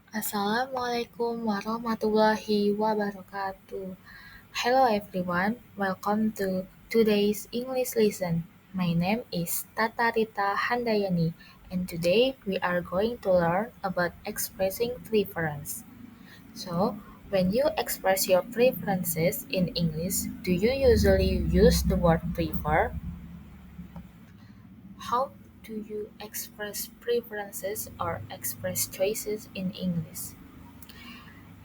Assalamualaikum warahmatullahi wabarakatuh. Hello everyone, welcome to today's English lesson. My name is Tata Rita Handayani, and today we are going to learn about expressing preference. So, when you express your preferences in English, do you usually use the word prefer? How do you express preferences or express choices in English?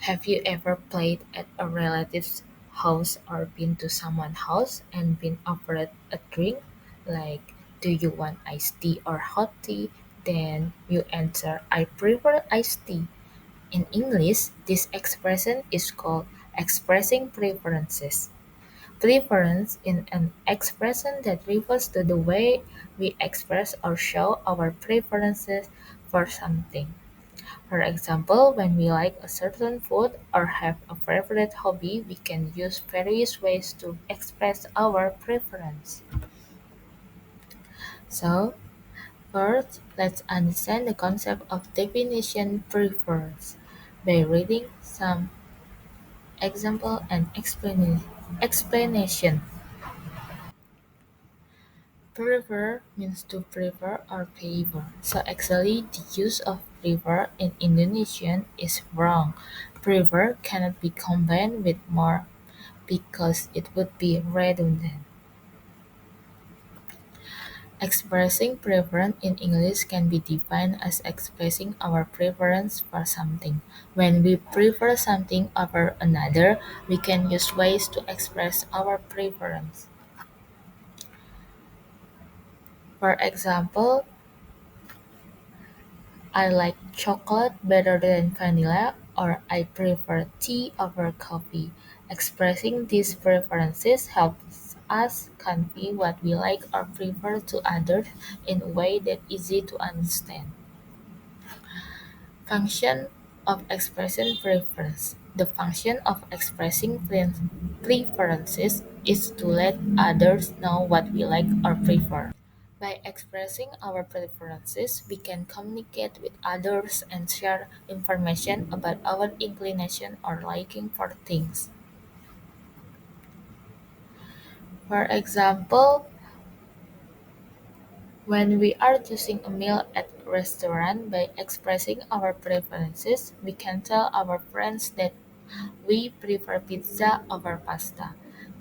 Have you ever played at a relative's house or been to someone's house and been offered a drink? Like, do you want iced tea or hot tea? Then you answer, I prefer iced tea. In English, this expression is called expressing preferences. Preference is an expression that refers to the way we express or show our preferences for something. For example, when we like a certain food or have a favorite hobby, we can use various ways to express our preference. So, first, let's understand the concept of definition preference by reading some example and explanation. Prefer means to prefer or favor. So actually the use of prefer in Indonesian is wrong. Prefer cannot be combined with more because it would be redundant. Expressing preference in English can be defined as expressing our preference for something. When we prefer something over another, we can use ways to express our preference. For example, I like chocolate better than vanilla, or I prefer tea over coffee. Expressing these preferences helps us convey what we like or prefer to others in a way that easy to understand. Function of expressing preference. The function of expressing preferences is to let others know what we like or prefer. By expressing our preferences, we can communicate with others and share information about our inclination or liking for things. For example, when we are choosing a meal at a restaurant by expressing our preferences, we can tell our friends that we prefer pizza over pasta.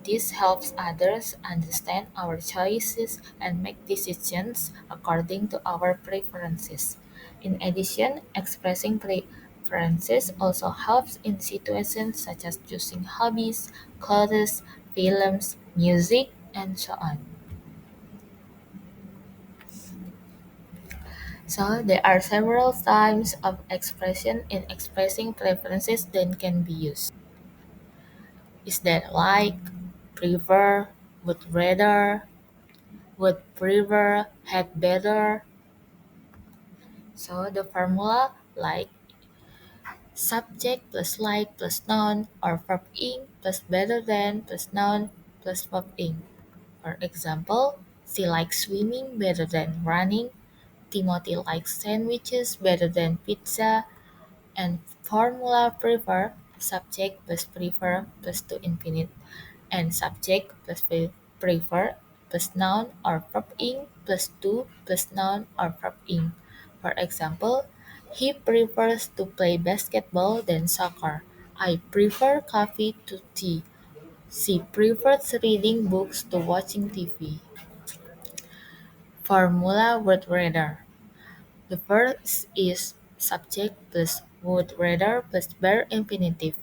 This helps others understand our choices and make decisions according to our preferences. In addition, expressing preferences also helps in situations such as choosing hobbies, clothes, films, music, and so on. So there are several types of expression in expressing preferences that can be used. Is that like, prefer, would rather, would prefer, had better. So the formula like subject plus like plus noun or verb ing plus better than plus noun plus verb ing. For example, she likes swimming better than running. Timothy likes sandwiches better than pizza. And formula prefer subject plus prefer plus to infinite and subject plus prefer plus noun or verb ing plus to plus noun or verb ing. For example, he prefers to play basketball than soccer. I prefer coffee to tea. She prefers reading books to watching TV. Formula would rather. The first is subject plus would rather plus bare infinitive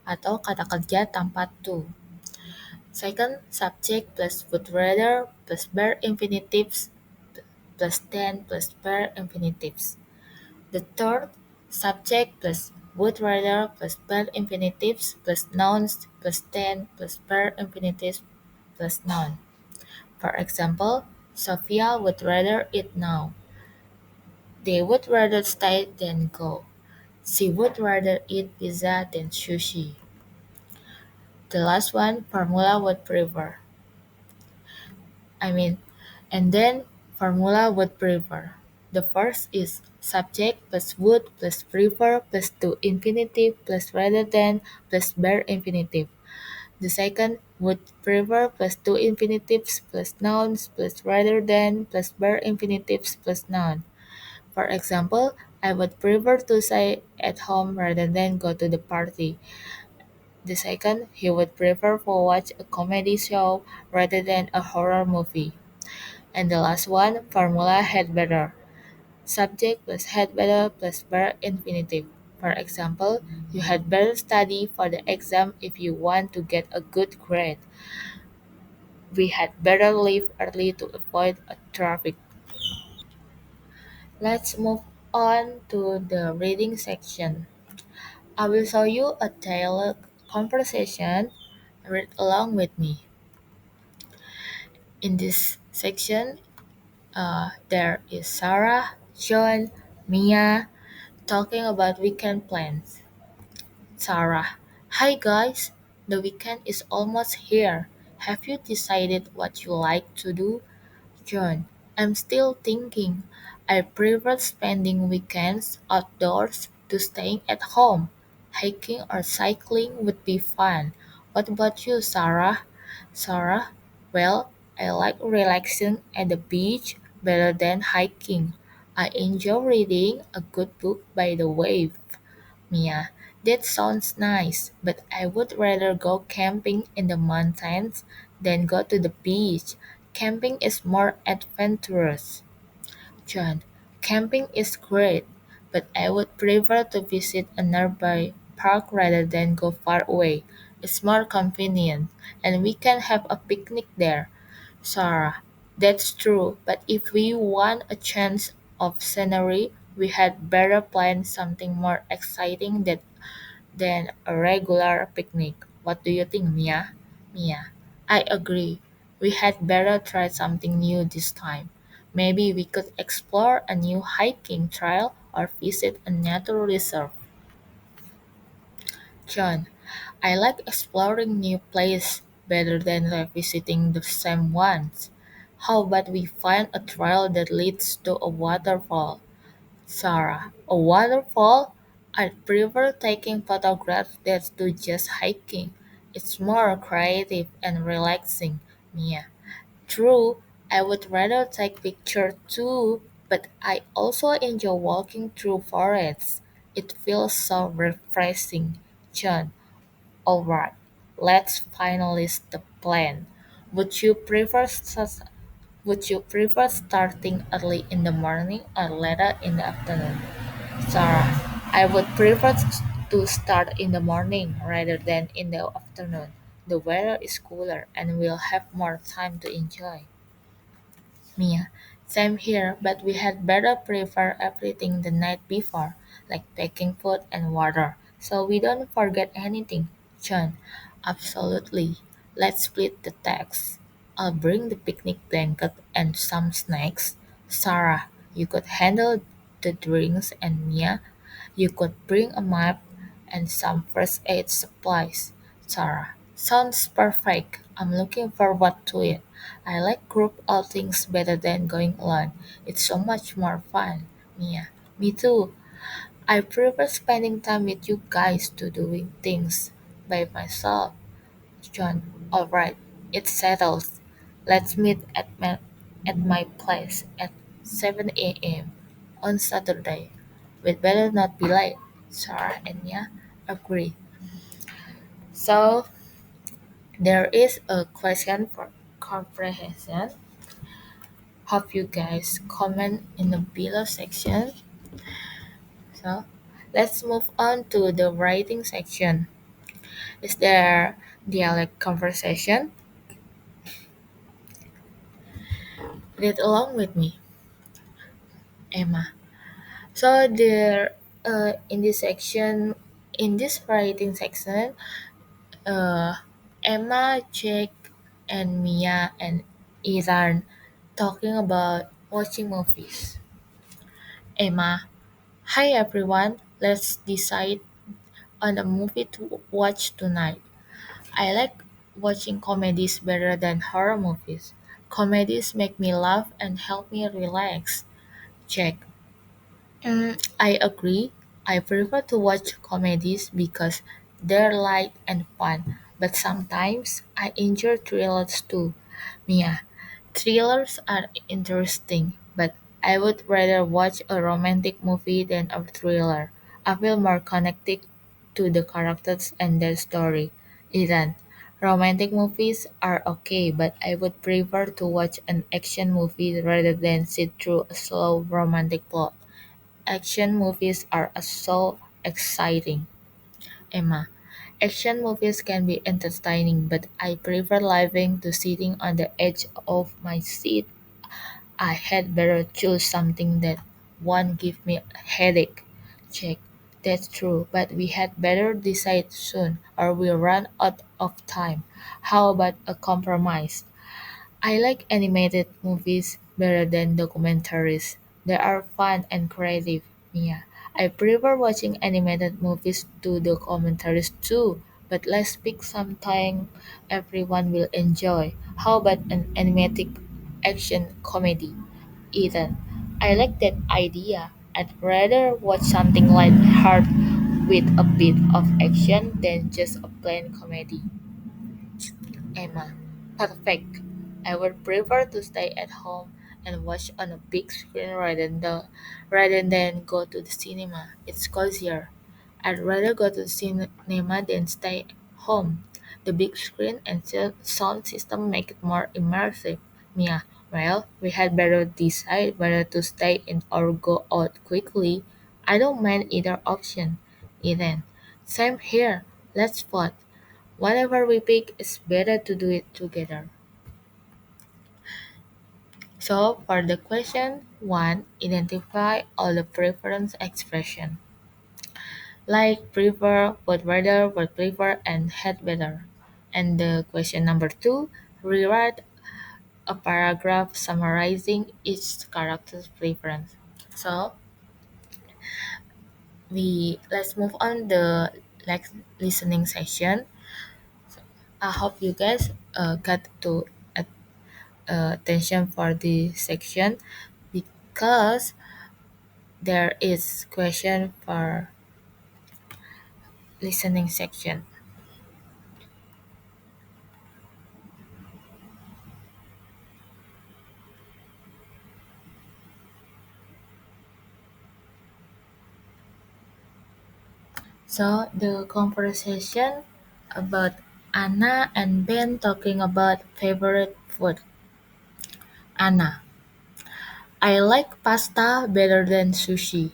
atau kata kerja tanpa to. Second, subject plus would rather plus bare infinitives plus then plus bare infinitives. The third, subject plus would rather plus bare infinitives plus nouns plus then plus bare infinitives plus noun. For example, Sophia would rather eat now. They would rather stay than go. She would rather eat pizza than sushi. The last one, formula would prefer. I mean, and then formula would prefer. The first is subject plus would plus prefer plus to infinitive plus rather than plus bare infinitive. The second would prefer plus two infinitives plus nouns plus rather than plus bare infinitives plus noun. For example, I would prefer to stay at home rather than go to the party. The second, he would prefer to watch a comedy show rather than a horror movie. And the last one, formula had better. Subject plus had better plus bare infinitive. For example, you had better study for the exam if you want to get a good grade. We had better leave early to avoid a traffic. Let's move on to the reading section. I will show you a dialogue conversation. Read along with me. In this section, there is Sarah, John, Mia talking about weekend plans. Sarah, hi guys, the weekend is almost here. Have you decided what you like to do? John, I'm still thinking. I prefer spending weekends outdoors to staying at home. Hiking or cycling would be fun. What about you, Sarah? Sarah, well, I like relaxing at the beach better than hiking. I enjoy reading a good book by the way. Mia, that sounds nice, but I would rather go camping in the mountains than go to the beach. Camping is more adventurous. John, camping is great, but I would prefer to visit a nearby park rather than go far away. It's more convenient, and we can have a picnic there. Sarah, that's true, but if we want a chance of scenery, we had better plan something more exciting than a regular picnic. What do you think, Mia? Mia, I agree. We had better try something new this time. Maybe we could explore a new hiking trail or visit a nature reserve. John, I like exploring new places better than revisiting the same ones. How about we find a trail that leads to a waterfall? Sarah, a waterfall? I'd prefer taking photographs than to just hiking. It's more creative and relaxing. Mia. True, I would rather take pictures too, but I also enjoy walking through forests. It feels so refreshing. John, alright, let's finalize the plan. Would you prefer would you prefer starting early in the morning or later in the afternoon? Sarah, I would prefer to start in the morning rather than in the afternoon. The weather is cooler and we'll have more time to enjoy. Mia, same here, but we had better prepare everything the night before, like packing food and water, so we don't forget anything. John, absolutely. Let's split the tax. I'll bring the picnic blanket and some snacks. Sarah, you could handle the drinks, and Mia, you could bring a map and some first aid supplies. Sarah, sounds perfect. I'm looking forward to it. I like group outings better than going alone. It's so much more fun. Mia, me too. I prefer spending time with you guys to doing things by myself. John, alright, it's settled. Let's meet at my place at 7 a.m. on Saturday. We'd better not be late. Sarah and Mia agree. So there is a question for comprehension. Hope you guys comment in the below section. So let's move on to the writing section. Is there dialect conversation? Read along with me, Emma. So there, in this section, in this writing section, uh, Emma, Jake, and Mia and Ethan talking about watching movies. Emma, hi everyone, let's decide on a movie to watch tonight. I like watching comedies better than horror movies. Comedies make me laugh and help me relax. Check. I agree. I prefer to watch comedies because they're light and fun, but sometimes I enjoy thrillers too. Mia, thrillers are interesting, but I would rather watch a romantic movie than a thriller. I feel more connected to the characters and their story. Ethan, romantic movies are okay, but I would prefer to watch an action movie rather than sit through a slow romantic plot. Action movies are so exciting. Emma, action movies can be entertaining, but I prefer living to sitting on the edge of my seat. I had better choose something that won't give me a headache. Check. That's true, but we had better decide soon or we'll run out of time. How about a compromise? I like animated movies better than documentaries. They are fun and creative. Yeah, I prefer watching animated movies to documentaries too, but let's pick something everyone will enjoy. How about an animated action comedy? Ethan, I like that idea. I'd rather watch something light-hearted with a bit of action than just a plain comedy. Emma, perfect. I would prefer to stay at home and watch on a big screen rather than go to the cinema. It's cozier. I'd rather go to the cinema than stay home. The big screen and sound system make it more immersive. Mia, well, we had better decide whether to stay in or go out quickly. I don't mind either option. Ethan, same here. Let's vote. Whatever we pick, it's better to do it together. So for the question 1, identify all the preference expression. Like prefer, would prefer, and had better. And the question number 2, rewrite a paragraph summarizing each character's preference. So we let's move on the next listening section. I hope you guys got to attention for this section because there is question for listening section. So the conversation about Anna and Ben talking about favorite food. Anna, I like pasta better than sushi.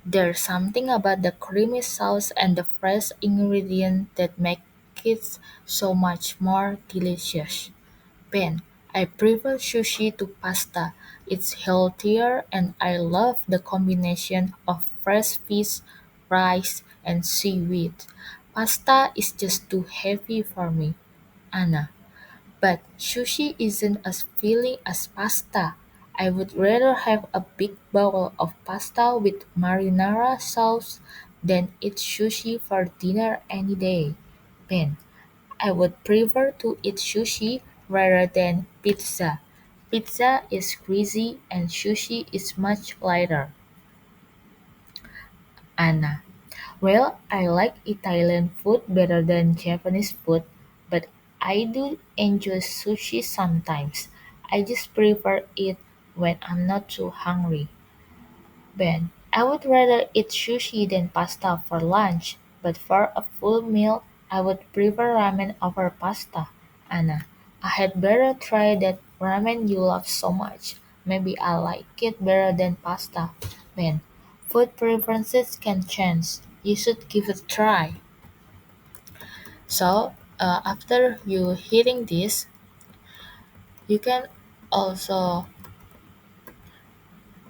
There's something about the creamy sauce and the fresh ingredient that make it so much more delicious. Ben, I prefer sushi to pasta. It's healthier and I love the combination of fresh fish, rice, and seaweed. Pasta is just too heavy for me, Anna. But sushi isn't as filling as pasta. I would rather have a big bowl of pasta with marinara sauce than eat sushi for dinner any day. Ben, I would prefer to eat sushi rather than pizza. Pizza is greasy and sushi is much lighter. Anna. Well, I like Italian food better than Japanese food, but I do enjoy sushi sometimes. I just prefer it when I'm not too hungry. Ben, I would rather eat sushi than pasta for lunch, but for a full meal, I would prefer ramen over pasta. Anna, I had better try that ramen you love so much. Maybe I like it better than pasta. Ben, food preferences can change. You should give it a try. So, after you hearing this, you can also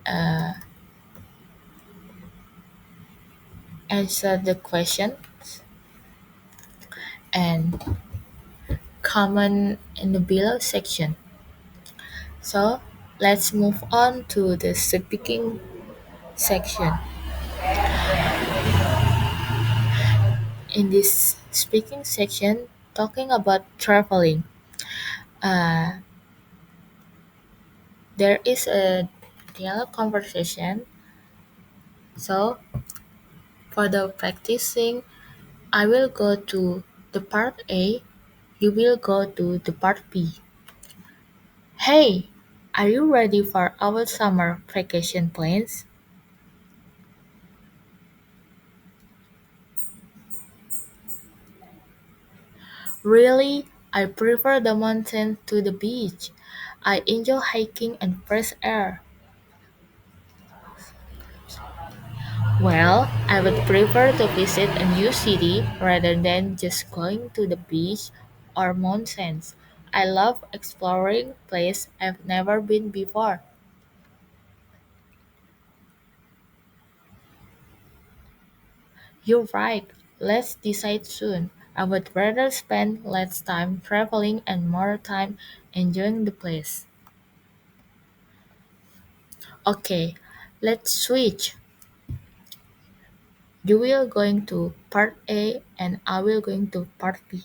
uh, answer the question and comment in the below section. So let's move on to the speaking section. In this speaking section, talking about traveling, uh, there is a dialogue conversation So, for the practicing, I will go to the part A, you will go to the part B. Hey, are you ready for our summer vacation plans? Really, I prefer the mountain to the beach. I enjoy hiking and fresh air. Well, I would prefer to visit a new city rather than just going to the beach or mountains. I love exploring places I've never been before. You're right. Let's decide soon. I would rather spend less time traveling and more time enjoying the place. Okay, let's switch. You will going to part A and I will going to part B.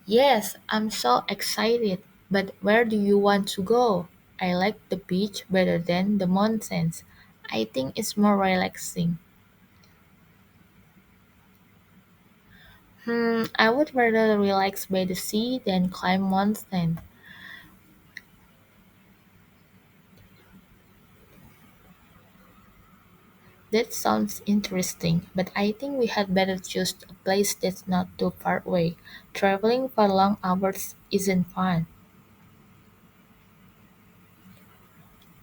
Yes, I'm so excited. But where do you want to go? I like the beach better than the mountains. I think it's more relaxing. I would rather relax by the sea than climb mountain. That sounds interesting, but I think we had better choose a place that's not too far away. Traveling for long hours isn't fun.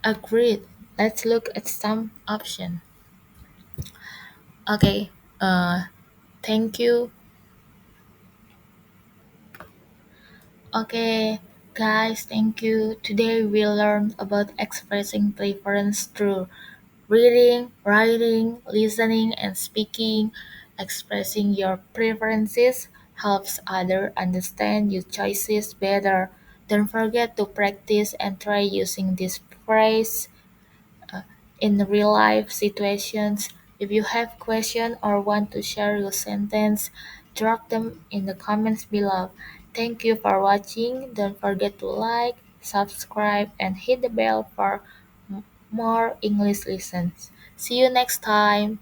Agreed. Let's look at some options. Okay. Thank you. Okay, guys, thank you. Today we learned about expressing preference through reading, writing, listening, and speaking. Expressing your preferences helps others understand your choices better. Don't forget to practice and try using this phrase in real life situations. If you have questions or want to share your sentence, drop them in the comments below. Thank you for watching. Don't forget to like, subscribe, and hit the bell for more English lessons. See you next time.